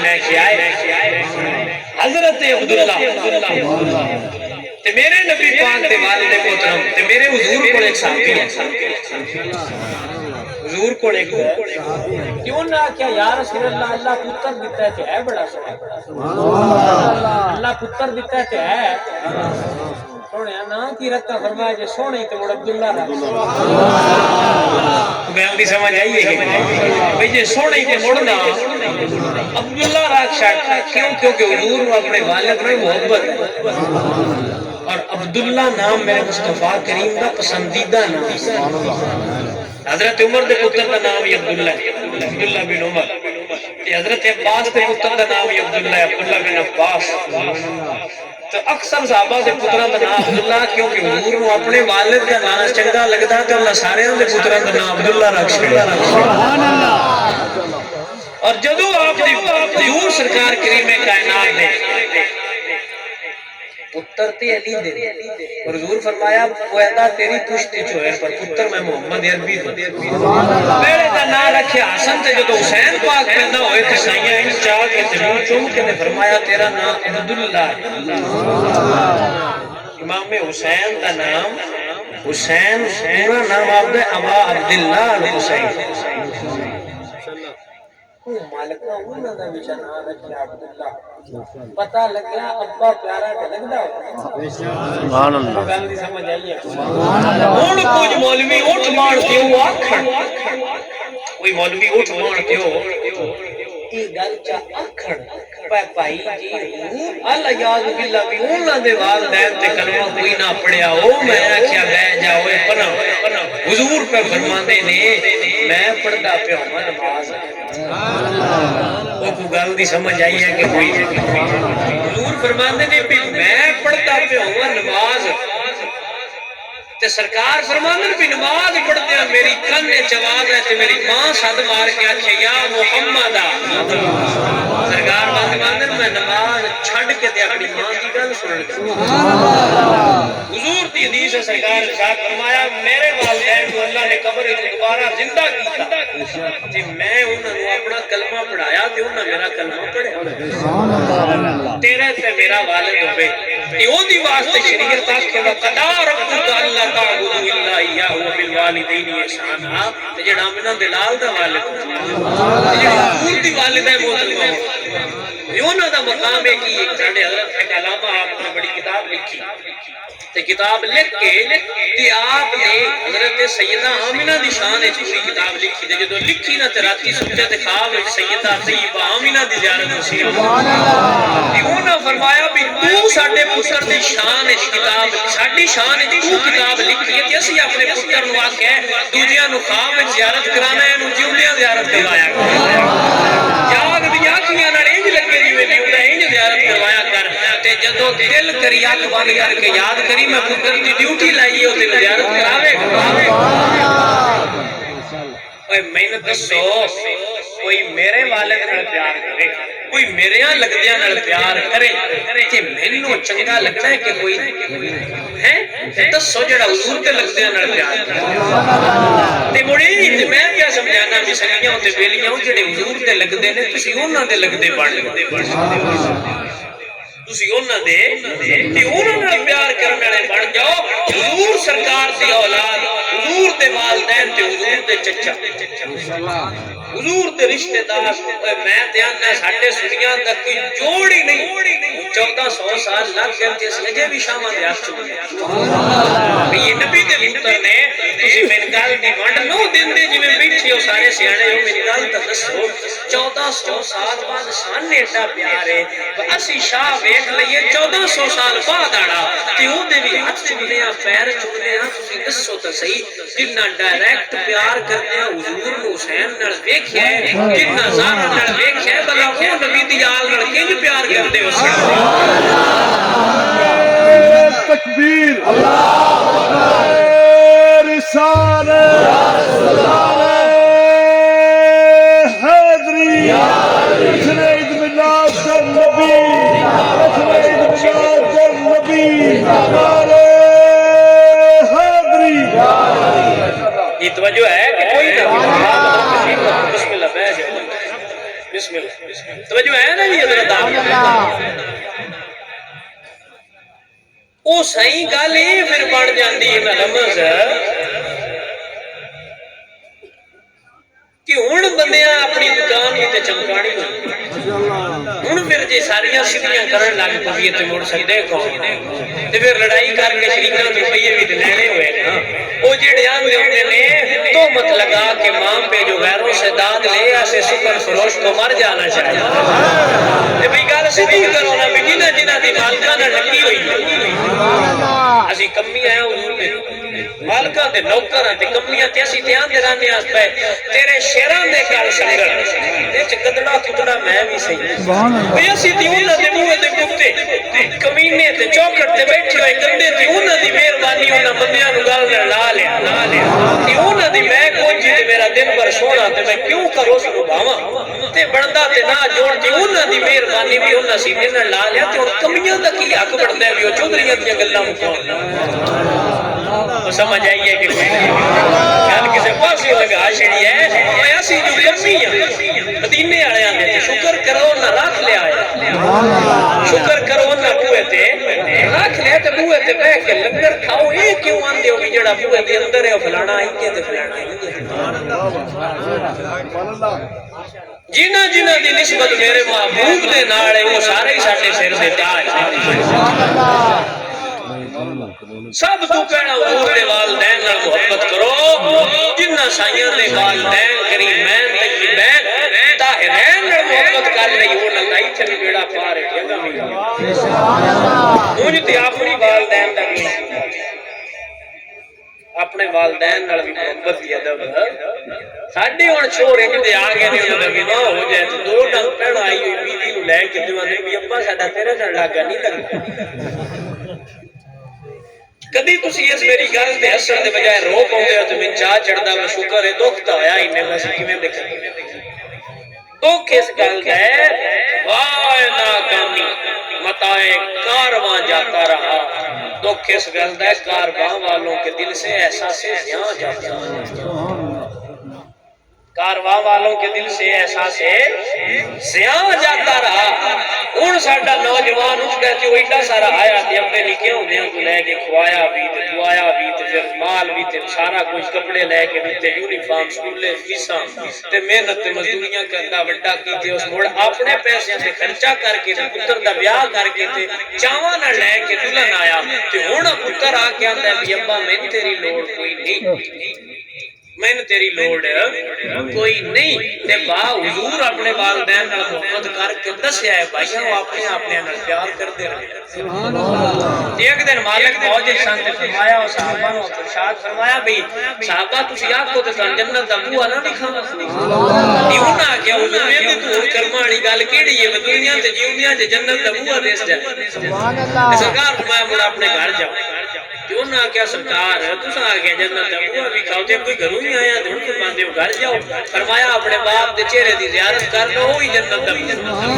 میں کیا ہے حضرت عبداللہ تے میرے نبی پاک تے والد محترم تے میرے حضور کو ایک صحابی ہے حضور کو ایک کیوں نہ کیا یا رسول اللہ اللہ پتر دیتا ہے تے ہے بڑا اللہ پتر دیتا ہے تے ہے سونے نا کی رکھتا فرمایا جے سونے تے مڑ عبداللہ رکھ گل دی سمجھ آئی ہے کہ بھئی جے سونے تے مڑنا عبداللہ رکھ شاید کیوں کیونکہ حضور کو اپنے والد میں محبت ہے اور عبداللہ نام میرے مصطفیٰ کریم کا پسندیدہ نام حضرت عمر دے پتر کا نام ہی عبداللہ ہے عبداللہ بن عمر حضرت عباس دے پتر کا نام ہی عبداللہ ہے عبداللہ بن عباس تو اکثر صحابہ دے پتروں کا نام عبداللہ کیونکہ حضور کو اپنے والد کا نام چنگا لگتا کہ اللہ سارے دے پتروں کا نام عبداللہ رکھ چھڑیا اور جدو آپ حضور سرکار کریم کائنات نے پتر تے علی دے اور حضور فرمایا پویدا تیری پشتی چوہے پر پتر میں محمد عربی دے میرے دا نام رکھے حسن تے جدو حسین پاک پیدا ہوئے تے سائیاں ان چاہ کے تلو چوم کے نے فرمایا تیرا نام عبداللہ امام حسین دا نام حسین پورا نام آپ دے ابا عبداللہ حسین مالکہ انہوں نے بچہ نام رکھیا عبداللہ پتہ لگیا ابا پیارا کا لگدا ہوتا سبحان اللہ گل نہیں سمجھ آئی ہے ہن کچھ مولوی اٹھ مان کے او آکھن کوئی مولوی اٹھ مان کے او یہ گل چا آکھن بھائی جی اللہ یاد باللہ بھی انہاں دے والدین تے کلمہ کوئی نہ پڑھیا او میں آکھیا بہ جا اوے پناہ حضور پہ فرماندے نے میں پڑھدا پیا ہوں نماز وہ کو گل دی سمجھ آئی ہے کہ کوئی حضور فرماندے نے بھی میں پڑھدا پیا ہوں نماز تے سرکار فرماندے بھی نماز پڑھدے ہیں میری کن وچ آواز ہے تے میری ماں صد مار کے آکھے یا محمد سرکار فرماندے میں نماز چھڈ کے تے اپنی ماں دی گل سن سبحان اللہ حضور دی حدیث ہے سرکار نے فرمایا میرے والدین کو اللہ نے قبر وچ دوبارہ زندہ کیتا تے میں انہاں نوں اپنا کلمہ پڑھایا تے انہاں میرا کلمہ پڑھیا سبحان اللہ تیرے تے میرا والد ہوے تے او دی واسطے شریعت آکھے وقدا ربک اللہ تعبدوا الا اياه وبالوالدين احسانا تے جڑا امنا دے لال دا والد جڑی حضور دی والدہ محترمہ یونہ دا مقام ہے کہ ایک ساڈے حضرت علامہ آپ نے بڑی کتاب لکھی تے کتاب لکھ کے تے آپ نے حضرت سیدہ آمنہ دی شان وچ پوری کتاب لکھی تے جدوں لکھی نا تے راتی سوچے تے خواب وچ سیدہ طیبہ آمنہ دی زیارت نصیب سبحان اللہ تے انہاں فرمایا بھی تو ساڈے پتر دی شان وچ کتاب ساڈی شان وچ تو کتاب لکھی ہے تے اسی اپنے پتر نوں آکھیا دوجیاں نوں خواب وچ زیارت کرانا ہے نوں جیوندیاں زیارت کروایا یاد دی اکھیاں نال انج لگے جویں جیوندا انج زیارت کروایا کر تے جدوں دل کری اکھ بند کر کے یاد کری میں پتر دی ڈیوٹی لائی ہے تے زیارت کراوے اوے محنت دسو کوئی میرے والد نال پیار کرے کوئی میرے ہاں لگدیاں نال پیار کرے تے مینوں چنگا لگدا ہے کہ کوئی ہے دسو جڑا حضور تے لگدیاں نال پیار کرے تے مڑی تے میں کیا سمجھانا بھی سنگیاں تے بیلیاں جڑے حضور تے لگدے نے تسی انہاں دے لگدے بن تسی انہاں دے تے انہاں نال پیار کرن والے بن جاؤ حضور سرکار دی اولاد حضور دے والدین تے حضور دے چچا حضور دے رشتہ دار میں تے آنا ساڈے سنیاں دا کوئی جوڑ ہی نہیں 1400 سال لگ گئے تے اسی اجے بھی شاماں دے ہاتھ چ یہ نبی دے پتر نے تسی میری گل دی ونڈ نو دیندے جویں بیٹھے ہو سارے سیانے ہو میری گل تے دسو 1400 سال بعد سان ایڈا پیار ہے اسی شاہ ویکھ لئیے 1400 سال بعد آڑا تے او دے بھی ہاتھ چکنے ہیں پیر چکنے ہیں تسی دسو تے صحیح کتنا ڈائریکٹ پیار کرتے ہیں حضور حسین نال ویکھیا ہے کتنا زہرا نال ویکھیا ہے بلا او نبی دی آل نال کنج پیار کرتے ہو تکبیر اللہ اکبر رسالت حیدری جنید ملاد در نبی جنید ملاد در نبی حیدری یہ توجہ ہے کہ کوئی نہ بسم اللہ بیٹھ جائے بسم اللہ توجہ ہے نا بھی حضرت آپ وہ صحیح گل یہ پھر بن جاتی ہے رمز کہ ہوں بندیاں اپنی دکان کی چمکانی ہوں پھر جی ساریاں سیدھیاں کرن لگ پی تے مڑ سکتے کون تے پھر لڑائی کر کے شریکاں دے روپیے بھی تے لینے ہوئے نا وہ جڑے آندے ہوندے نے تہمت لگا کہ ماں پہ جو غیروں سے داد لے ایسے سپر فروش کو مر جانا چاہیے تے بھی گل سیدھی کرو نا بھی جنہ جنہ دی مالکاں نال لگی ہوئی اسی کمی آیا حضور دے مالکاں تے نوکراں تے کمیاں تے اسی تے آندے رہندے اس پہ تیرے شیراں دے گل سنگڑ تے چکدڑا کتڑا میں بھی صحیح بھئی اسی تے انہاں دے موہے دے کتے کمینے تے چوکھٹ تے بیٹھے ہوئے گندے تے انہاں دی مہربانی انہاں بندیاں نوں گل لا لیا تے انہاں دی میں کوئی تے میرا دن بھر سونا تے میں کیوں کرو اس نوں بھاواں تے بندا تے نہ جوڑ تے انہاں دی مہربانی بھی انہاں سیدھے نال لا لیا تے ہن کمیاں دا کی حق بندا ہے او چودھریاں دی گلاں مکاؤ تو سمجھ آئیے کہ گل کسے پاسے لگا چھڑی ہے میں اسی جو کمی ہیں مدینے والے آندے تے شکر کرو نہ رکھ لیا ہے شکر کرو نہ بوئے تے رکھ لیا تے بوئے تے بیٹھ کے لنگر کھاؤ اے کیوں آندے ہو کہ جڑا بوئے دے اندر ہے فلانا آئی کے تے فلانا جنہ جنہ دی نسبت میرے محبوب دے نال ہے وہ سارے ہی ساڈے سر دے تاج سب تو پہلا حضور دے والدین نال محبت کرو جنہ سائیاں دے والدین کریمین تقیبین طاہرین نال محبت کر لئی وہ لگائی تھے بیڑا پار ہے مجھ تے اپنی والدین دا بھی اپنے والدین نال بھی محبت کی ادب ساڈے ہن چھوڑے تے آ گئے نے انہاں دا ویواہ ہو جائے تو دو ڈنگ پہنا آئی ہوئی بیوی نوں لے کے دیوانے بھی ابا ساڈا تیرے نال لاگا نہیں لگدا کدی تسی اس میری گل تے ہسن دے بجائے رو پاؤندے ہو تے میں چاہ چڑھدا میں شکر ہے دکھ تا ہویا اینے بس کیویں دیکھا دکھ اس گل دا ہے وائے ناکامی متائے کارواں جاتا رہا دکھ اس گل دا ہے کارواں والوں کے دل سے احساس زیاں جاتا رہا کارواں والوں کے دل سے احساس زیاں جاتا رہا ہن ساڈا نوجوان اٹھ گیا تے او ایڈا سارا آیا تے اپنے نکے ہوندے کو لے کے کھوایا بھی تے دعایا بھی تے پھر مال بھی تے سارا کچھ کپڑے لے کے دتے یونیفارم سکولے فیساں تے محنت تے مزدوریاں کردا بڑا کیتے اس مڑ اپنے پیسے تے خرچہ کر کے تے پتر دا بیاہ کر کے تے چاواں نال لے کے دلہن آیا تے ہن پتر آ کے آندا ہے ابا میں تیری لوڑ کوئی نہیں میں نے تیری لوڑ کوئی نہیں تے با حضور اپنے والدین نال محبت کر کے دسیا ہے بھائیاں وہ اپنے نال پیار کردے رہے سبحان اللہ ایک دن مالک موج شان تے فرمایا او صحابہ نو ارشاد فرمایا بھی صحابہ تسی آکھو تے تن جنت دا بوہا نہ دکھاواں سبحان اللہ کیوں نہ کہ حضور نے تو کرما والی گل کیڑی ہے دنیا تے جیوندیاں تے جنت دا بوہا دس جائے سبحان اللہ سرکار فرمایا مڑ اپنے گھر جاؤ کیوں نہ کیا سرکار تساں آ گیا جنت دا بوہا بھی کھاؤ تے کوئی گھروں نہیں آیا تے ہن فرماندے ہو گھر جاؤ فرمایا اپنے باپ دے چہرے دی زیارت کر لو وہی جنت دا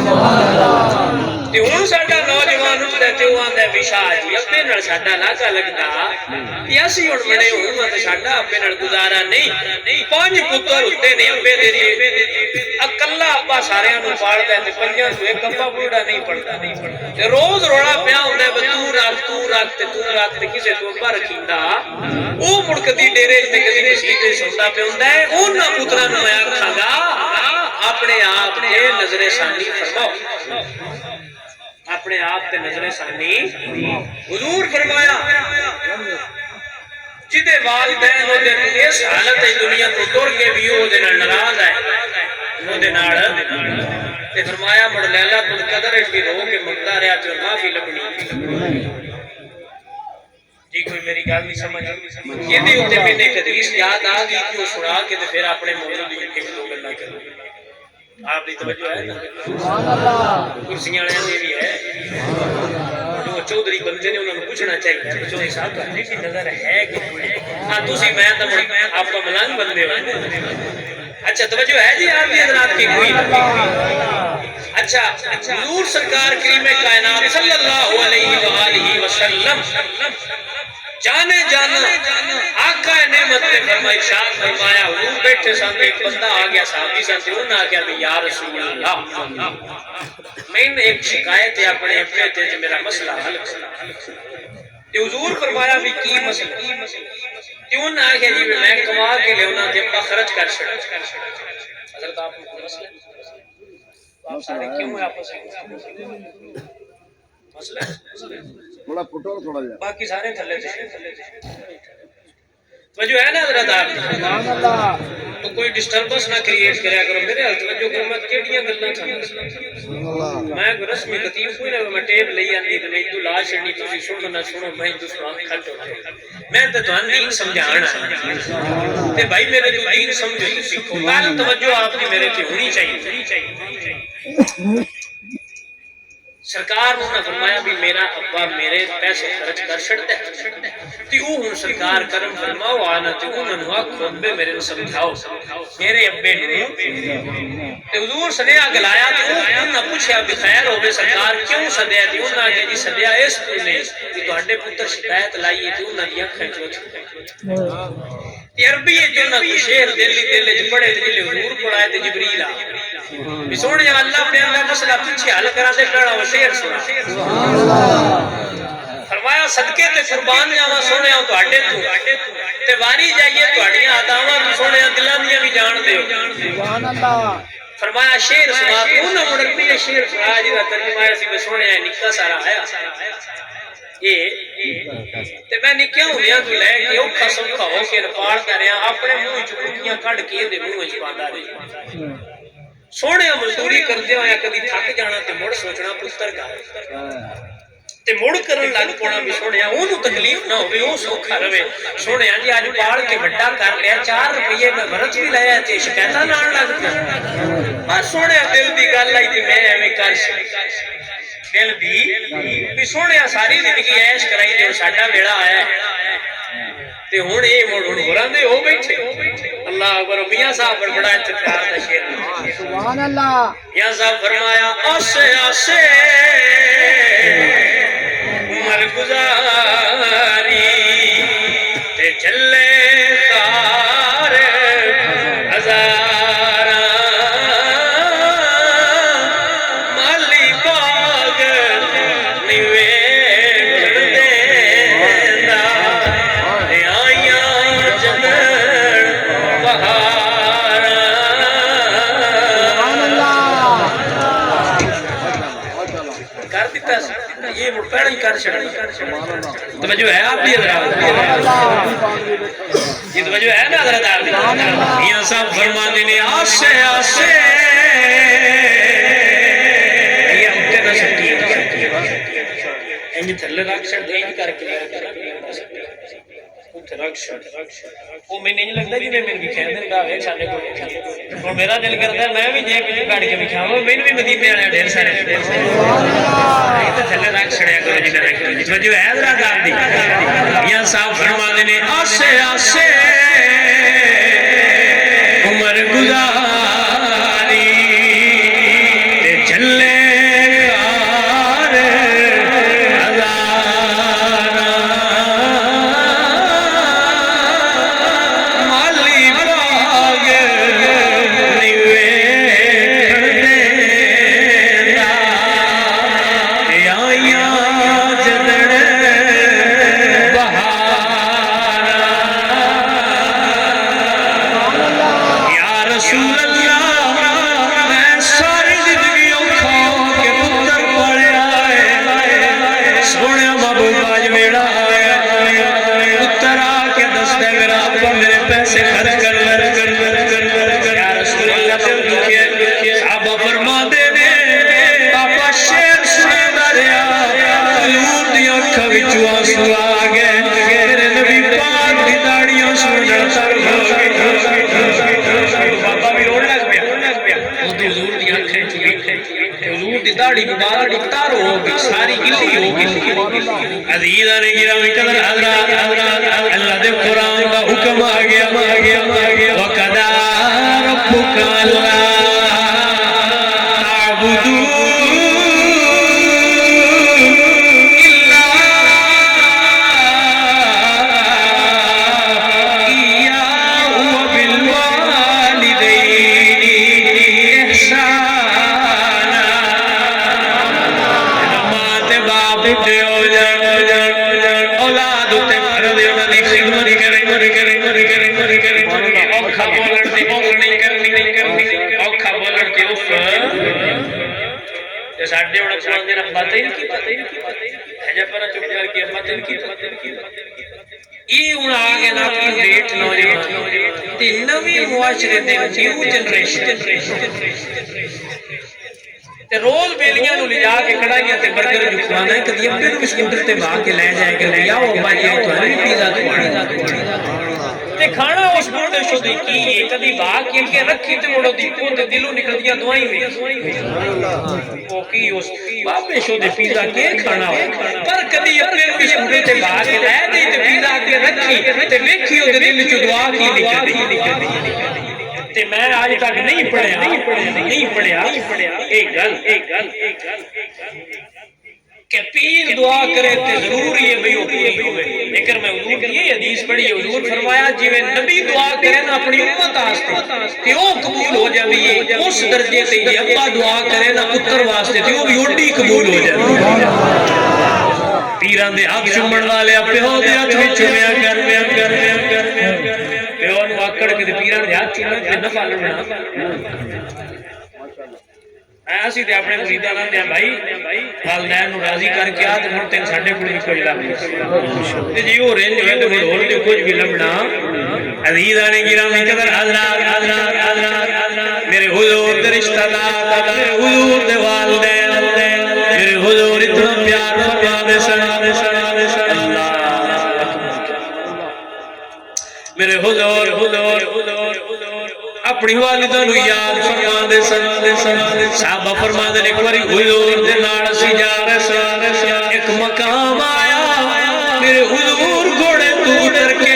بوہا تے ہن ساڈا نوجوان اٹھدا تے او آندا ہے شاہ جی اپنے نال ساڈا لاگا لگدا تے اسی ہن بڑے ہون تے ساڈا اپنے نال گزارا نہیں پانچ پتر ہوندے نے ابے دے اکلا ابا ساریاں نوں پالدا تے پنجاں تو ایک ابا بوڑھا نہیں پڑدا تے روز روڑا پیا ہوندا ہے تو رکھ تے کسے تو ابا رکھیندا او مڑ کدی ڈیرے تے کدی مسجد تے سوندا پیا ہوندا ہے اوناں پتراں نوں میں آکھاں گا اپنے آپ تے نظر ثانی فرماؤ اپنے آپ تے نظر ثانی حضور فرمایا جدے والدین او دے اس حالت دنیا تو ٹر کے بھی او دے نال ناراض ہے او دے نال تے فرمایا مڑ لیلا تو قدر اٹھی رو کے منگدا رہیا تے معافی لبنی جی کوئی میری گل نہیں سمجھ یہ دی اوتے میں ایک حدیث یاد آ گئی کہ وہ سنا کے تے پھر اپنے موضوع دی ایک دو گلاں کروں آپ دی توجہ ہے نا سبحان اللہ کرسیاں والے دی بھی ہے جو چودھری بندے نے انہاں نوں پوچھنا چاہیے چودھری صاحب تہاڈی کی نظر ہے کہ ہاں تسی میں تے آپ ملنگ بندے ہو اچھا توجہ ہے جی آپ کی حضرات کی کوئی اچھا حضور سرکار کریم کائنات صلی اللہ علیہ وآلہ وسلم جانے جانا آقا نعمت نے فرمایا ارشاد فرمایا حضور بیٹھے سن ایک بندہ آ گیا صحابی سن انہوں نے آگیا بھی یا رسول اللہ میں نے ایک شکایت ہے اپنے اپنے تے میرا مسئلہ حل تے حضور فرمایا بھی کی مسئلہ تے انہوں نے آگیا جی میں کما کے لے انہوں نے ابا خرچ کر چھڑا حضرت آپ کو مسئلہ آپ سارے کیوں ہیں آپس مسئلہ تھوڑا پٹو تھوڑا جا باقی سارے تھلے تھے توجہ ہے نا حضرت آپ تو کوئی ڈسٹربنس نہ کریٹ کریا کرو میرے حل توجہ کرو میں کیڑیاں گلاں تھا میں کوئی رسمی خطیب کوئی نہ میں ٹیپ لئی آندی تے میں تو لا چھڑنی تسی سنو نہ سنو میں تو سنو کھٹ ہو میں تے تھان دین سمجھانا تے بھائی میرے جو دین سمجھو تے سیکھو کل توجہ آپ کی میرے تے ہونی چاہیے سرکار نے فرمایا بھی میرا ابا میرے پیسے خرچ کر چھڑتا ہے تے او ہن سرکار کرم فرماؤ آنا تے انہاں نوں آکھو ابے میرے نوں سمجھاؤ میرے ابے نوں تے حضور سدیا گلایا تے انہاں پوچھیا بھی خیر ہوے سرکار کیوں سدیا تے انہاں کہ جی سدیا اس نے کہ تواڈے پتر شکایت لائی تے انہاں دی اکھاں چ تے عربی جو نہ شعر دلی دل وچ پڑھے تے جلے حضور پڑھائے تے جبریل آ بھی سونے اللہ نے اپنا مسئلہ پیچھے حل کرا دے کڑا وہ شعر سنا سبحان اللہ فرمایا صدقے تے قربان جاواں سونیا تواڈے تو تے واری جائیے تواڈیاں اداواں تو سونیا دلاں دیاں بھی جان دیو سبحان اللہ فرمایا شعر سنا تو نہ مڑتی ہے شعر سنا جی دا ترجمہ ہے سی سونیا نکا سارا آیا تے میں نکیاں ہویاں تو لے کے اوکھا سوکھا ہو کے پاڑ کریا اپنے منہ وچ کٹیاں کڈ کے دے منہ وچ پاندا رہی سونے مزدوری کردے ہویا کدی تھک جانا تے مڑ سوچنا پتر کا تے مڑ کرن لگ پونا بھی سونیا اونوں تکلیف نہ ہوے او سوکھا رہے سونیا جی اج پاڑ کے بڑا کر لیا 4 روپے میں مرچ بھی لایا تے شکایتاں نال لگ پیا بس سونیا دل دی گل آئی تے میں ایویں کر دل دی بھی سونیا ساری زندگی عیش کرائی تے ساڈا ویلا آیا تے ہن اے مڑ ہوراں دے ہو بیٹھے اللہ اکبر میاں صاحب بڑا اتفاق دا شعر سبحان اللہ میاں صاحب فرمایا آسے آسے عمر گزاری تے چلے خار ہزاراں مالی باغ نیوے یہ مڑپیڑ ہی کر چھڑا توجہ ہے آپ بھی حضرات یہ توجہ ہے نا حضرت آپ میاں صاحب فرمانے نے آسے آسے یہ اٹھے نہ سکتی انجھ تھلے رکھ چھڑ دے انجھ کر کے وہ میں نہیں لگتا جی میں بھی کھین دن گاوے سانے کو اور میرا دل کرتا ہے میں بھی جیب وچ کڈ کے کھاواں میں بھی مدینے والے ڈھیر سارے یہ تے تھلے رکھ چھڑیا کرو جی جو ہے حضرات آپ دی میاں صاحب فرماندے نے آسے آسے عمر گزاری تے چلے داڑھی مبارک اختار ہوگی ساری گلی ہوگی عزیزان گرامی قدر حضرات اللہ دے قرآن کا حکم آ گیا وَقَضَىٰ رَبُّكَ أَلَّا تَعْبُدُوا إِلَّا تے ہو جان اولاد تے فرض انہاں دی خدمت کرے اوکھا بولن تے اوکھ نہیں کرنی اوکھا بولن تے اوکھ تے ساڈے ہن کون دے رب بات ہی نہیں ہے پر چپ کر کے بات نہیں یہ ہن آ گئے نا اپڈیٹ نوجوان تے نویں معاشرے دے نیو جنریشن تے روز بیلیاں نو لے جا کے کڑائیاں تے برگر جھکوانا ہے کدی اپنے نو اسکوٹر تے باہ کے لے جائے کہ لے آؤ ابا جی تو ہے پیزا تے کھانا اس بندے شو دی کی کدی باہ کے رکھی تے مڑو دی کو تے دلوں نکلدیاں دعائیں وی او کی اس باپے شو دے پیزا کے کھانا پر کدی اپنے نو اسکوٹر تے باہ کے لے دی تے پیزا کے رکھی تے ویکھی او دے دل وچ دعا کی نکلدی تے میں آج تک نہیں پڑھیا ایک گل کہ پیر دعا کرے تے ضروری ہے بھئی وہ پوری ہوئے لیکن میں حضور کی یہ حدیث پڑھی ہے حضور فرمایا جی میں نبی دعا کرے نا اپنی امت آستے تے وہ قبول ہو جائے اس درجے تے یہ ابا دعا کرے نا پتر واسطے تے وہ بھی اڈی قبول ہو جائے پیران دے حق چمڑ والے اپنے ہو دے ہاتھ بھی چمیا کر پیو نو آکڑ کے پیران دے ہاتھ چمڑ کے نفع لڑنا ایسی تے اپنے مریداں نال دے بھائی والدین نو راضی کر کے آ تے ہن تین ساڈے کول کوئی لب تے جی او رینج ہوئے تے ہور تے کچھ بھی لبنا عزیزاں گرامی قدر حضرات میرے حضور دے رشتہ دار میرے حضور دے والدین میرے حضور اتنا پیار فرما دے سنا اللہ میرے حضور اپنی والدہ نو یاد فرما دے صحابہ فرما دے ایک باری حضور دے نال سی جا رہے ایک مقام آیا میرے حضور گھوڑے تو اتر کے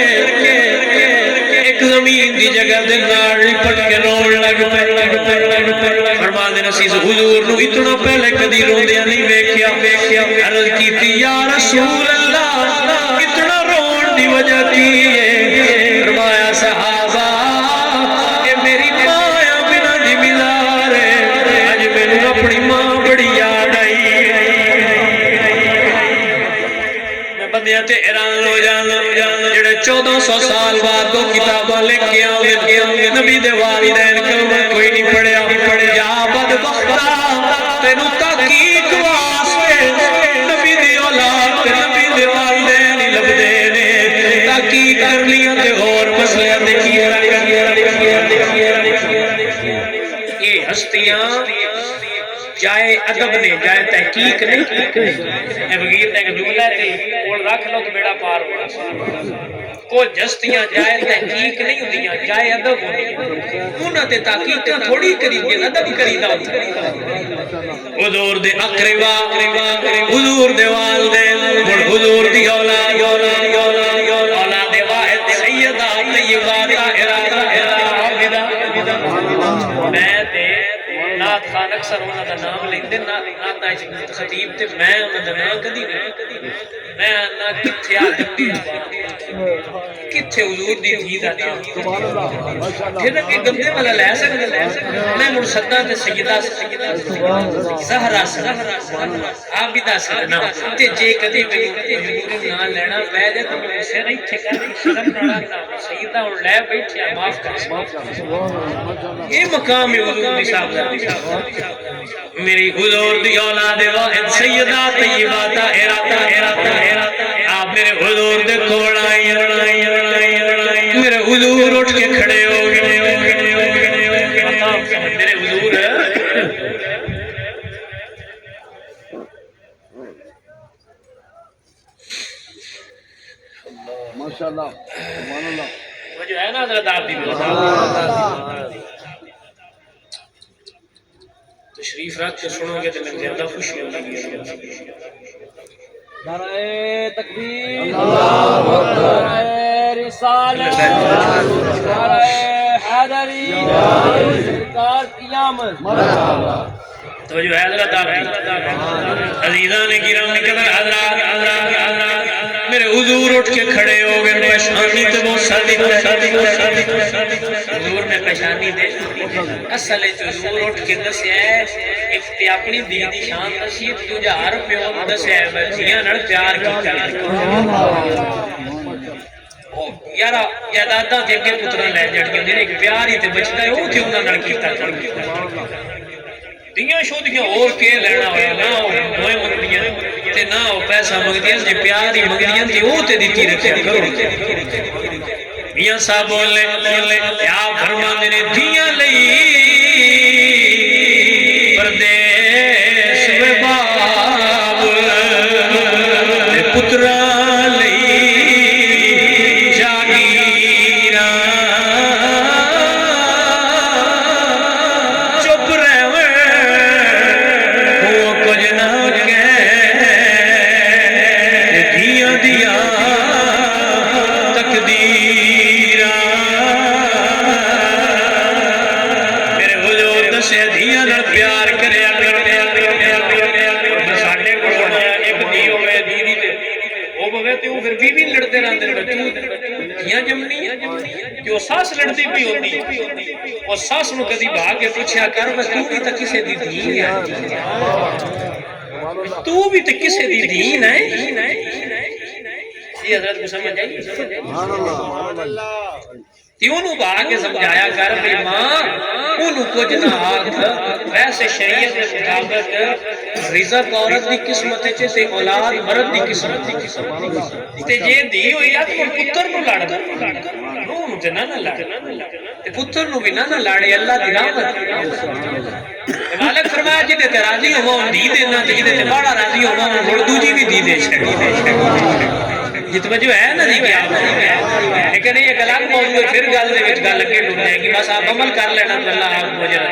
ایک زمین دی جگہ دے نال لپٹ کے رون لگ فرما دے نسیز حضور نو اتنا پہلے کدی روندیا نہیں ویکھیا عرض کیتی یا رسول اللہ اتنا رون دی وجہ کی ہے فرمایا صحابہ میری ماں بنا دی مزار ہے آج میں نے اپنی ماں بڑی یاد آئی میں بندیاں تے حیران ہو جانا جڑے 1400 سال بعد دو کتاباں لکھ کے آؤں نبی دے والدین کلمہ کوئی نہیں پڑھیا یا بدبختہ تینوں تحقیق واسطے نبی دی اولاد تے نبی دے والدین ہی لبدے نے تحقیق کر لیا تے اور مسئلے دیکھیے یہ ہستیاں جائے ادب نے جائے تحقیق نہیں اے بغیر نے ایک جملہ تے اور رکھ لو تو بیڑا پار ہونا کچھ ہستیاں جائے تحقیق نہیں ہوندیاں جائے ادب ہوندیاں انہاں تے تحقیقاں تھوڑی کری دے ادب کریدا ہوندا حضور دے اقربا حضور دے والدین حضور دی اولاد واحد سیدہ طیبہ طاہرہ عابدہ میں تے نعت خان اکثر انہاں دا نام لیندے نعت خطیب تے میں انہاں دا نام کدی نہیں میں نہ کتھے آ گندی کتھے حضور دی دھی دا نام پھر کہ گندے والا لے سکتے میں مرشدہ تے سیدہ زہرا عابدہ سکنا تے جے کدی حضور نہ لینا پے جے تے میں سے نہیں ٹھیکا شرم نہ سیدہ اور لے بیٹھیا معاف کر یہ مقام ہے حضور دی صاحب میری حضور دی اولاد واحد سیدہ طیبہ طاہرہ آپ میرے حضور دے کول آئی میرے حضور اٹھ کے کھڑے ہو گئے میرے حضور ماشاءاللہ سبحان اللہ وہ جو ہے نا حضرت آپ دی تشریف رکھ کے سنو گے تو میں زیادہ خوشی ہوگی نعرہ تکبیر اللہ اکبر نعرہ رسالت نعرہ حیدری سرکار قیامت مرحبا توجہ ہے حضرت آپ عزیزان گرامی قدر حضرات میرے حضور اٹھ کے کھڑے ہو گئے شانی تے بہت سادی حضور نے پہچانی دے اصل حضور اٹھ کے دسیا ہے ایک اپنی دی دی شان دسی تجھا ہر پیو دسیا ہے بچیاں نال پیار کیتا یارا جائیداداں تے اگے پتراں لے جڑیاں نے ایک پیار ہی تے بچدا ہے او تے انہاں نال کیتا دیاں شودیاں اور کے لینا ہویا نہ ہوئے منگدیاں تے نہ ہو پیسہ منگدیاں جے پیار ہی منگدیاں تے او تے دتی رکھیا کرو میاں صاحب بولے یا فرماندے نے دیاں لئی پردیس وے باب تے پتراں لئی جاگیراں چپ رہویں او کچھ نہ کہہ دیاں دیاں تقدیراں میرے حضور دسے دیاں نال پیار کریا ساڈے کول ایک دی ہوے دیدی تے او بوے تے او پھر بیوی لڑتے رہندے نے دیاں جمنی کہ او ساس لڑدی پئی ہوندی او ساس نو کدی بھا کے پوچھیا کر میں تو بھی تے کسے دی دھی ہے تو بھی تے کسے دی دین ہے یہ حضرت کو سمجھ آئی تیوں نو با کے سمجھایا کر بھئی ماں انہوں کچھ نہ آکھ ویسے شریعت کے مطابق رزق عورت دی قسمت ہے تے اولاد مرد دی قسمت تے جے دی ہوئی ہے تو پتر نو لڑ نو تے نہ لڑ تے پتر نو بھی نہ لڑے اللہ دی رحمت مالک فرمایا جی تے راضی ہو دی دینا تے جے تے بڑا راضی ہو مڑ دوجی بھی دی دے چھڑی یہ توجہ ہے نا جی کیا لیکن یہ غلط موضوع پھر گل دے وچ گل اگے ڈھونڈ جائے گی بس آپ عمل کر لینا تو اللہ آپ کو اجر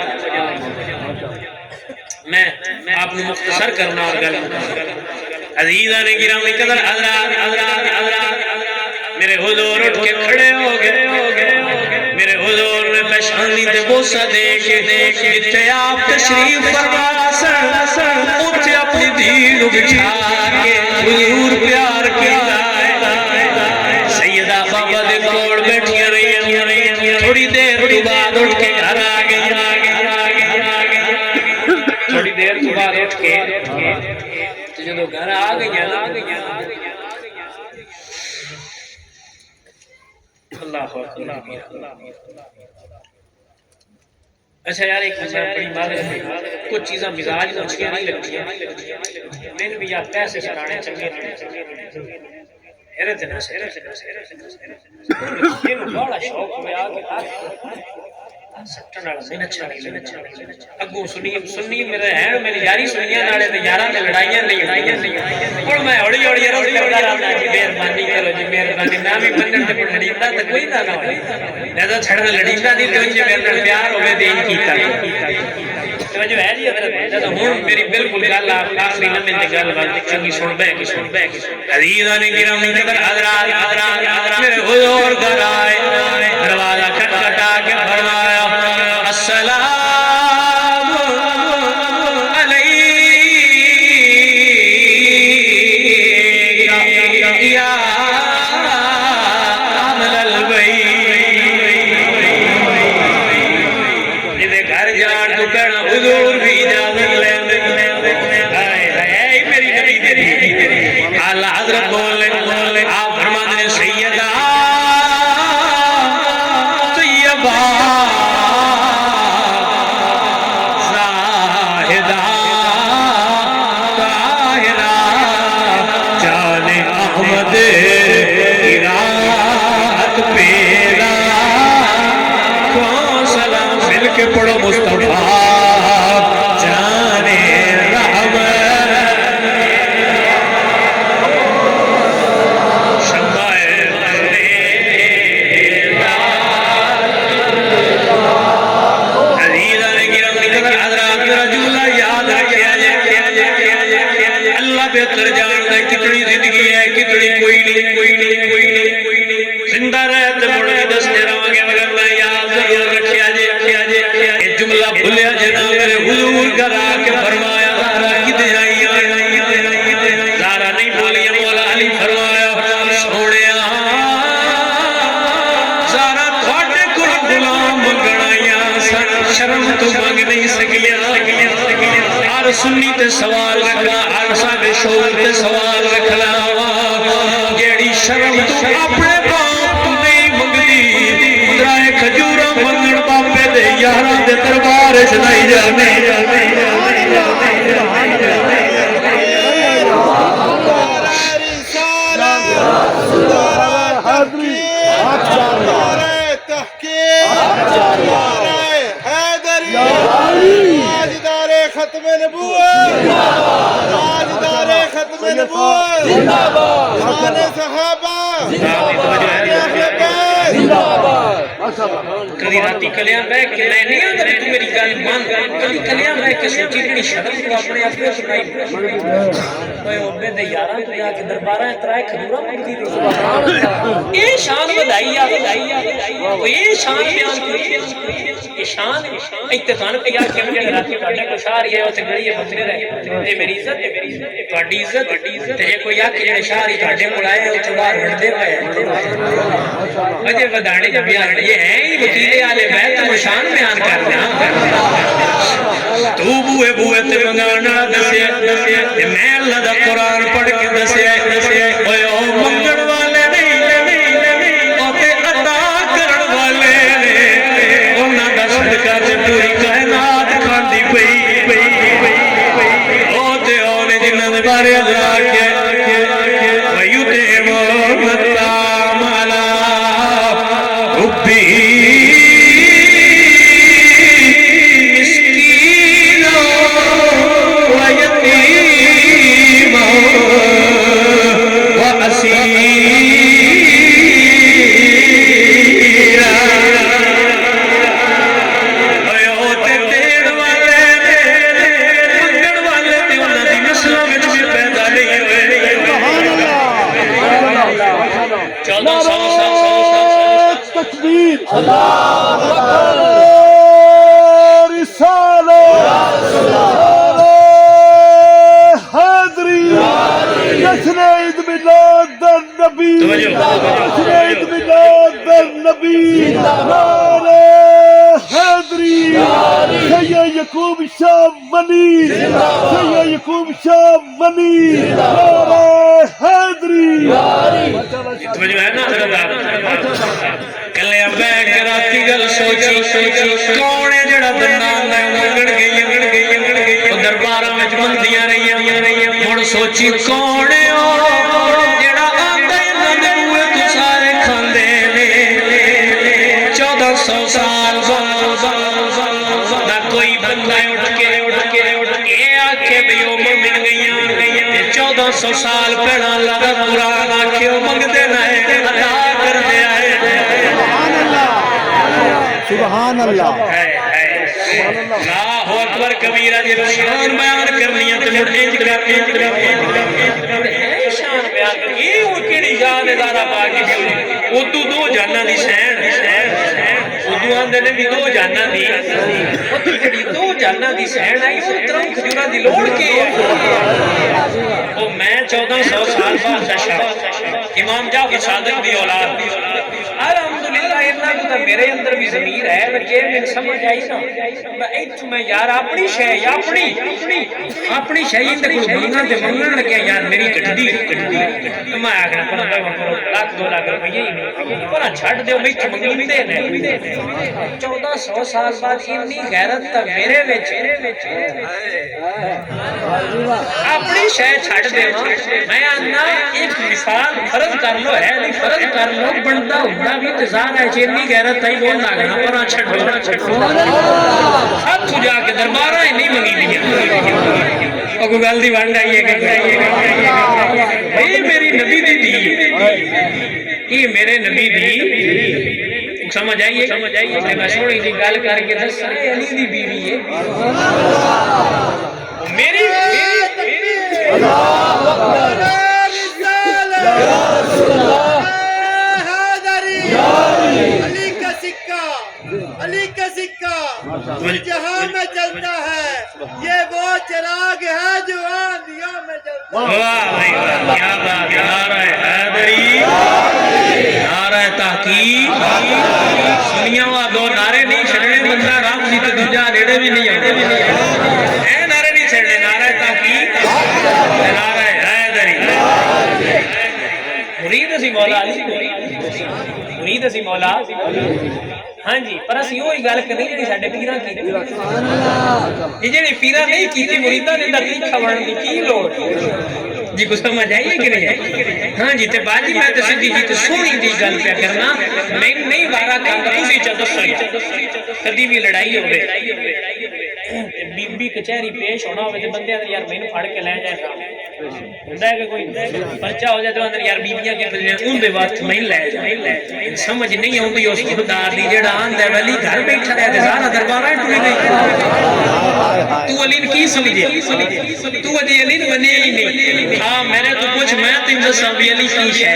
میں آپ نے مختصر کرنا اور گل عزیزان گرامی قدر حضرات میرے حضور اٹھ کے کھڑے ہو گئے میرے حضور نے پیشانی تے بوسہ دے کے جتے آپ تشریف فرما سن اٹھے اپنی دین بچھا کے حضور پیار کیا سیدہ بابا دے کوڑ بیٹھیاں رہی تھوڑی دیر تو بعد اٹھ کے گھر آ گئی تھوڑی دیر تو بعد اٹھ کے جدو گھر آ گئی اللہ اچھا یار ایک بڑی معذرت ہے کچھ چیزاں مزاج میں اچھیاں نہیں لگتی ہیں میں نے بھی یار پیسے چلانے چنگے حیرت نہ سے یہ بڑا شوق ہوا کہ سٹن والا نہیں اچھا نہیں اگوں سنی میرے ہیں میری یاری سنیاں نالے تے یاراں تے لڑائیاں نہیں ہن میں ہڑی عرض کردا رہنا جی مہربانی کرو جی مہربانی نہ بھی بندن تے لڑیندا تے کوئی نہ ہوئے لہذا چھڑنا لڑیندا دی تے جے میرے نال پیار ہوے تے ہی کیتا توجہ ہے جی حضرت ہن میری بالکل گل آپ آخری لمحے تے گل بات چنگی سن بہ کے عزیزان گرامی قدر حضرات میرے حضور گھر آئے دروازہ کھٹکھٹا کے فرمایا السلام علیک یا اہل البیت جے گھر جان تو کہنا حضور بھی اجازت لے میری نبی تیری اعلی حضرت بولے آپ فرماتے ہیں سیدہ طیبہ زاہدہ طاہرہ جان احمد کی رات پیدا کون سلام مل کے پڑھو مصطفیٰ جانے بہتر جانتا کتنی زندگی ہے کتنی کوئی نہیں زندہ رہتے مڑے دستے رہاں گے مگر میں یاد ضرور رکھیا جے یہ جملہ بھولیا جنا میرے حضور گھر آ کے فرمایا زارا کدے آئی زارا نہیں بولی مولا علی فرمایا سونے زارا تھوڑے کو غلام سنی تے سوال رکھنا ہر ساڈے شعور تے سوال رکھنا جیڑی شرم تو اپنے باپ تو نہیں منگدی درائے کھجورا منگن بابے دے یاراں دے دربار وچ نہیں جانے ختم نبوت تاجدار ختم نبوت زندہ باد شان صحابہ زندہ باد کدی راتی کلیاں بیٹھ کے میں نہیں آندا تو میری گل مان کدی کلیاں بیٹھ کے سوچی کہ شرم تو اپنے آپ کو سنائی اوے اوبے دے یاراں تو جا کے درباراں ترائے کھجورا منگدی تے سبحان اللہ اے شان ودائی او اے شان بیان کی یہ شان اتفاق پہ یار کیوں نہیں راتی تھوڑے کو شہر ہے اوتے گلی ہے بندے رہے اے میری عزت تہاڈی عزت تے کوئی آکھ جڑے شہر ہی تھوڑے کول آئے اوتے باہر ہٹدے پئے اجے ودانے جو بیان یہ ہے ہی وکیل والے بیت تو شان بیان کر دیا تو بوئے بوئے تے منگانا دسے تے میں اللہ دا قرآن پڑھ کے دسے اوے او منگن والے نہیں او تے عطا کرن والے نے انہاں دا صدقہ تے پوری کائنات کھاندی پئی او تے اونے جنہاں دے بارے اللہ کے وَيُطْعِمُونَ الطَّعَامَ عَلَىٰ حُبِّهِ مِسْكِينًا وَيَتِيمًا وَأَسِيرًا تکبیر اللہ اکبر رسالت حیدری جشن عید میلاد النبی جشن عید میلاد النبی نعرہ حیدری سید یعقوب شاہ ولی سید یعقوب شاہ ولی نعرہ حیدری کلے بیٹھ کے راتی گل سوچی کون ہے جڑا بندہ آندا ہے منگن گئی درباراں وچ مندیاں رہیاں ہن سوچی کون ہے او جڑا آندا ہے انہاں دے بوئے تو سارے کھاندے نے 1400 سال دا کوئی بندہ اٹھ کے آکھے بھی او منگن گئیاں 1400 سال پہلا اللہ دا قرآن آکھے او منگدے نہ عطا کر دے آئے سبحان اللہ اللہ اکبر کبیرہ جب شان بیان کرنی ہے تو مڑھیں جگہ شان بیان کرنی ہے وہ کیڑی شان ادارہ باقی ادو دو جانا دی سین ادو آندے نے بھی دو جانا دی دو جانا دی سین آئی وہ ترم کھجورہ دی لوڑ کے وہ میں 1400 سال بعد شاہ امام جعفر صادق دی اولاد الحمدللہ اتنا تو میرے اندر بھی ضمیر ہے بچے میں سمجھ آئی نا میں یار اپنی شے اپنی شے تے کوئی منگن لگیا یار میری کٹدی تو میں آگے پر لاکھ 2 لاکھ روپے ہی نہیں پر چھڑ دیو میں منگندے نے 1400 سال بعد اتنی غیرت تا میرے وچ اپنی شے چھڑ دیواں میں آنا ایک مثال فرض کر لو ہے نہیں فرض کر لو بندا ہوندا بھی انتظار ہے جنی غیرت تئی بول لاگنا پر چھڑو ہاتھ جا کے درباراں نہیں منگی دیا او کوئی گل دی ونڈ آئی ہے کہ اے میری نبی دی تھی یہ میرے نبی دی سمجھ آئیے میں سوڑی دی گل کر کے دس علی دی بیوی ہے میری اللہ اکبر علی کا سکہ جہاں میں جلتا ہے یہ وہ چراغ ہے جو آندھیوں میں جلتا ہے واہ کیا بات نعرہ حیدری نعرہ تحقیق سنیا ہوا دو نعرے نہیں چھڑنے بندہ رام جی تو دوجہ نیڑے بھی نہیں آتے اے نعرے نہیں چھڑنے نعرہ مرید سی مولا علی مرید سی مولا ہاں جی پر اسی وہی گل کرنی جی ساڈے پیراں کیتی یہ جڑے پیراں نہیں کیتی مریداں دے اندر تیکھا بنن دی کی لوڑ جی کو سمجھ آئی کہ نہیں ہاں جی تے باجی میں تے سیدھی جی تے سونی دی گل پیا کرنا میں نہیں وارا کم تسی چ دسو کدی بھی لڑائی ہوے تے بی بی کچہری پیش ہونا ہوے تے بندے یار مینوں پھڑ کے لے جائے گا ہوندا ہے کہ کوئی پرچہ ہو جائے تو اندر یار بیبییاں کے بجے اون دے وقت میں لے جائے سمجھ نہیں اوندی اس خدا دی جڑا آندا ولی گھر بیٹھا رہے تے سارا دربار ہے ٹوٹے نہیں تو علی کی سمجھے تو علی نے بنے ہی نہیں ہاں میں نے تو کچھ میں تم دساں بھی علی کی شے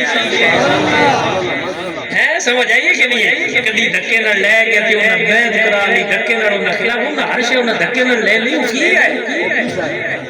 ہے سمجھ آئیے کہ نہیں ہے کبھی دھکے نہ لے گیا کہ انہاں بیعت کرا لی دھکے نہ انہاں خلاف انہاں ہر شے انہاں دھکے نہ لے لی کی ہے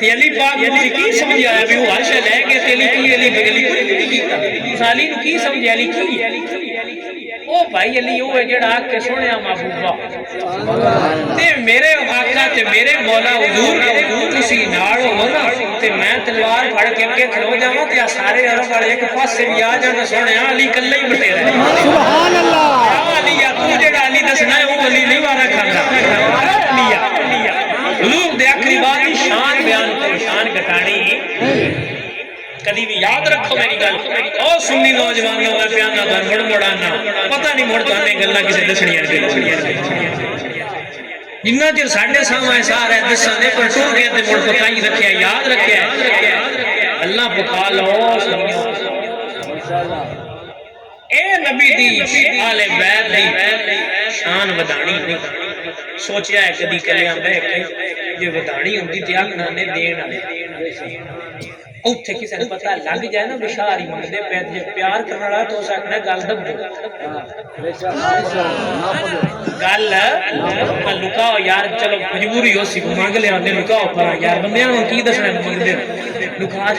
تے علی پاک مجھے کی سمجھ آیا بھی وہ ہر شے لے گیا تے علی کی علی بغلی کوئی نہیں کیتا علی نو کی سمجھ علی کی او بھائی علی وہ ہے جڑا آکھ کے سنیا محبوبہ تے میرے آقا تے میرے مولا حضور تسی نال ہو نا تے میں تلوار پھڑ کے اگے کھلو جاواں تے سارے عرب والے ایک پاسے بھی آ جان سنیا علی کلے ہی بٹے رہے سبحان اللہ علی یا تو جڑا علی دسنا ہے وہ علی نہیں وارا کھاندا علی حضور دے آخری بات دی شان بیان کرو شان گھٹانی کدی بھی یاد رکھو میری گل او سنی نوجوانوں میں پیانا تو مڑ مڑانا پتہ نہیں مڑ تانے گلاں کسے دسنیاں جنہ چر ساڈے سامنے سارے دساں نے پر ٹر گئے تے مڑ پتہ ہی رکھیا یاد رکھیا اللہ پکا لو ماشاءاللہ اے نبی دی آل بیت دی شان ودانی نہیں سوچیا ہے کدی کلیاں بیٹھ کے جو ودانی ہوندی تے آکھنا نے دین والے اوتھے کسے نوں پتہ لگ جائے نا بشاری منگدے پے جے پیار کرن والا تو اس آکھنا گل دب گل لکاؤ یار چلو مجبوری ہو سی مانگ لیا تے لکاؤ پر یار بندیاں نوں کی دسنا منگدے لکا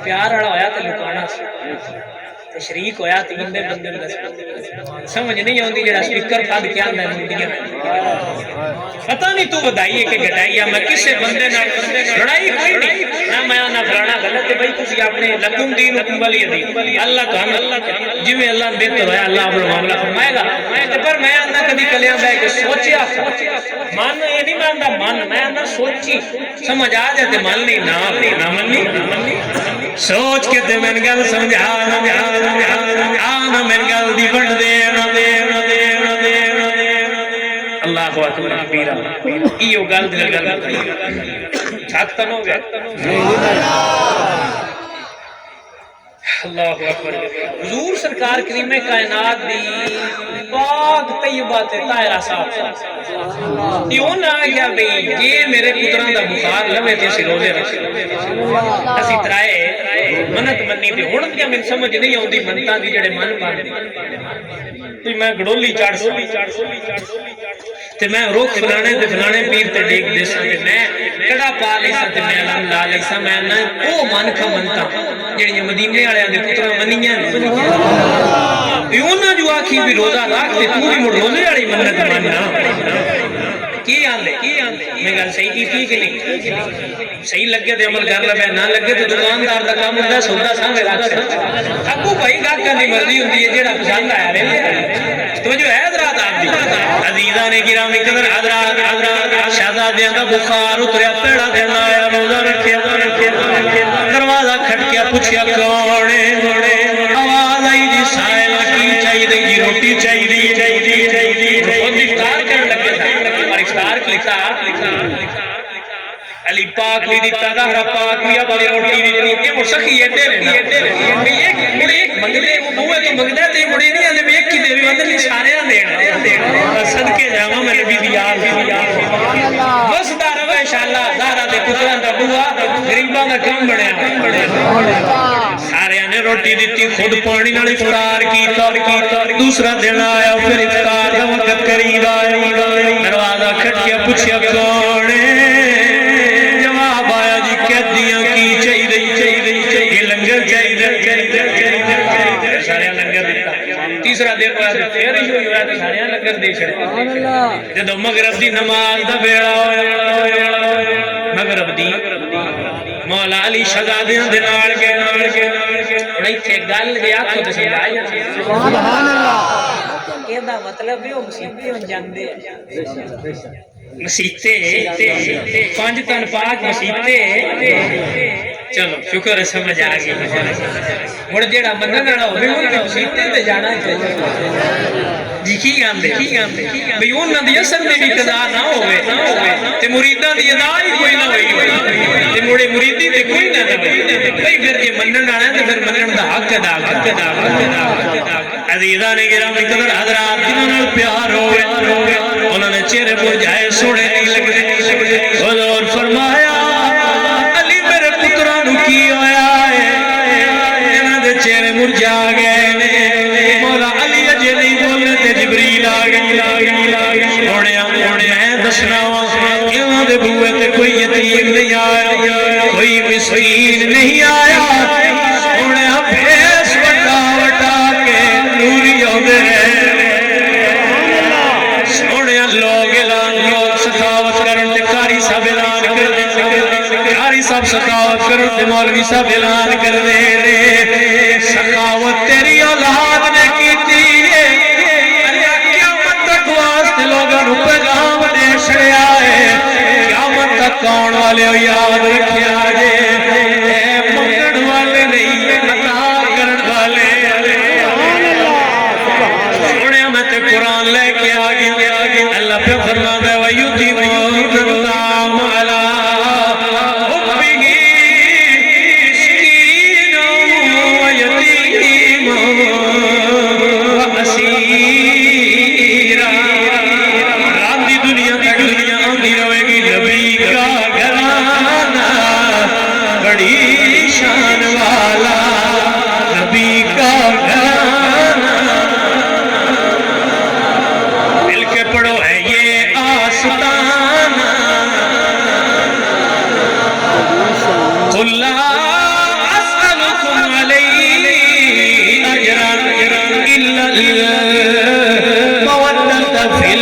پیار والا ہویا تے لکانا سی شریک ہویا تے بندے بندے نوں دسنا سمجھ نہیں اوندی جڑا سپیکر پھد کے آندا منڈیاں پتہ نہیں تو بدائی ہے کہ گٹائی ہے میں کسے بندے نال لڑائی کوئی نہیں نہ میں نہ فلانا غلط ہے بھائی تسی اپنے لکم دین حکم ولی دی اللہ تعالی جویں اللہ نے بہتر ہے اللہ اپنا معاملہ فرمائے گا پر میں نہ کبھی کلیاں بیٹھ کے سوچیا من یہ نہیں ماندا من میں نہ سوچی سمجھ آ جائے تے من نہیں نہ مننی سوچ کے تے میں گل سمجھا نہ میں گل دی بند دے اللہ اکبر کبیرہ ایو گل دی گل چھت ہو گیا اللہ اکبر حضور سرکار کریم کائنات دی پاک طیبہ تے طاہرہ صاحب یہ نہ آگیا بھئی یہ میرے پتراں دا بخار لوے تے اسی روزے رکھے اسی ترائے منت منی تے ہن کیا میں سمجھ نہیں آوندی منتاں دی جڑے من باندے تو میں گڑولی چاڑ سو تے میں روک فلانے پیر تے ڈیک دے سا تے میں کڑا پا لے سا تے میں علم لا لے سا میں نہ او من کھا منتا جڑی مدینے والے دے پتراں منیاں نے انہاں جو آکھی بھی روزہ رکھ تے تو بھی مڑ روزے والی منت مننا کی آندے میں گل صحیح کیتی کہ نہیں صحیح لگے تے عمل کر لے نہ لگے تے دکاندار دا کام ہوندا سودا سامنے رکھ ابو بھائی گاہکاں دی مرضی ہوندی ہے جیڑا پسند آیا لے تو جو ہے حضرات آپ دی عزیزاں نے گرامی قدر حضرات شہزادیاں دا بخار اتریا پیڑا دینا آیا روزہ رکھیا دروازہ کھٹکیا پوچھیا کون ہے آواز آئی جی سائل کی چاہیے جی روٹی چاہیے خود افطار کرن لگے اور افطار کیتا علی پاک بھی دیتا زہرا پاک بھی اپنی روٹی دیتی یہ وہ سخی ہے ایک مڑے ایک منگلے وہ بوئے تو منگلے تے مڑے نہیں آنے بھی ایک کی دے بھی مندر نہیں سارے دینا صدقے جاما میں نبی دیار بس دارا ہے انشاءاللہ زہرا دے پتران دا بوا غریباں دا کم بڑھیا سارے نے روٹی دیتی خود پانی نال افطار کیتا دوسرا دن آیا پھر افطار دا وقت قریب آیا دروازہ کھٹکیا پوچھیا کون تیسرا دن پھر ہی ہوا تو سارے لنگر دے چھڑے جدو مغرب دی نماز دا بیڑا مغرب دی مولا علی شہزادیاں دے نال کے ہن ایتھے گل دے آکھو تے سمجھائی سبحان اللہ اے دا مطلب ہے او مسیتے ہن جاندے مسیتے پانچ تن پاک مسیتے چلو شکر ہے سمجھ آ گئی ہن جیڑا منن والا ہوے اون تے مسیتے تے جانا چاہیے جی کی گاندے بھئی انہاں دی اصل میں بھی قضا نہ ہوے تے مریداں دی ادا ہی کوئی نہ ہوئی تے مڑے مریدی تے کوئی نہ ہوے بھئی پھر جے منن والا تے پھر منن دا حق ادا عزیزاں نے گرامی قدر حضرات جنہاں نال پیار ہوے انہوں نے چہرے مرجھائے سونے نہیں لگدے حضور فرمایا علی میرے پتراں نو کی ہویا ہے انہاں دے چہرے مرجھا گئے نے مولا علی اجے نہیں بولے تے جبریل آ گئی سونیا میں دسنا وا انہاں دے بوئے تے کوئی یتیم نہیں آیا کوئی مسکین نہیں آیا سونیا بھیس وٹا وٹا کے نوری آندے سخاوت کرو تے مولوی صاحب اعلان کر دے سخاوت تیری اولاد نے کیتی ہے اللہ قیامت تک واسطے لوگاں نو پیغام دے چھڑیا ہے قیامت تک آن والے یاد رکھیا جے اے منگن والے نہیں عطا کرن والے سونے میں تے قرآن لے کے آ گیا اللہ پہ فرماتا ہے وَيُتِمُونَ الطَّعَامَ عَلَىٰ المودة في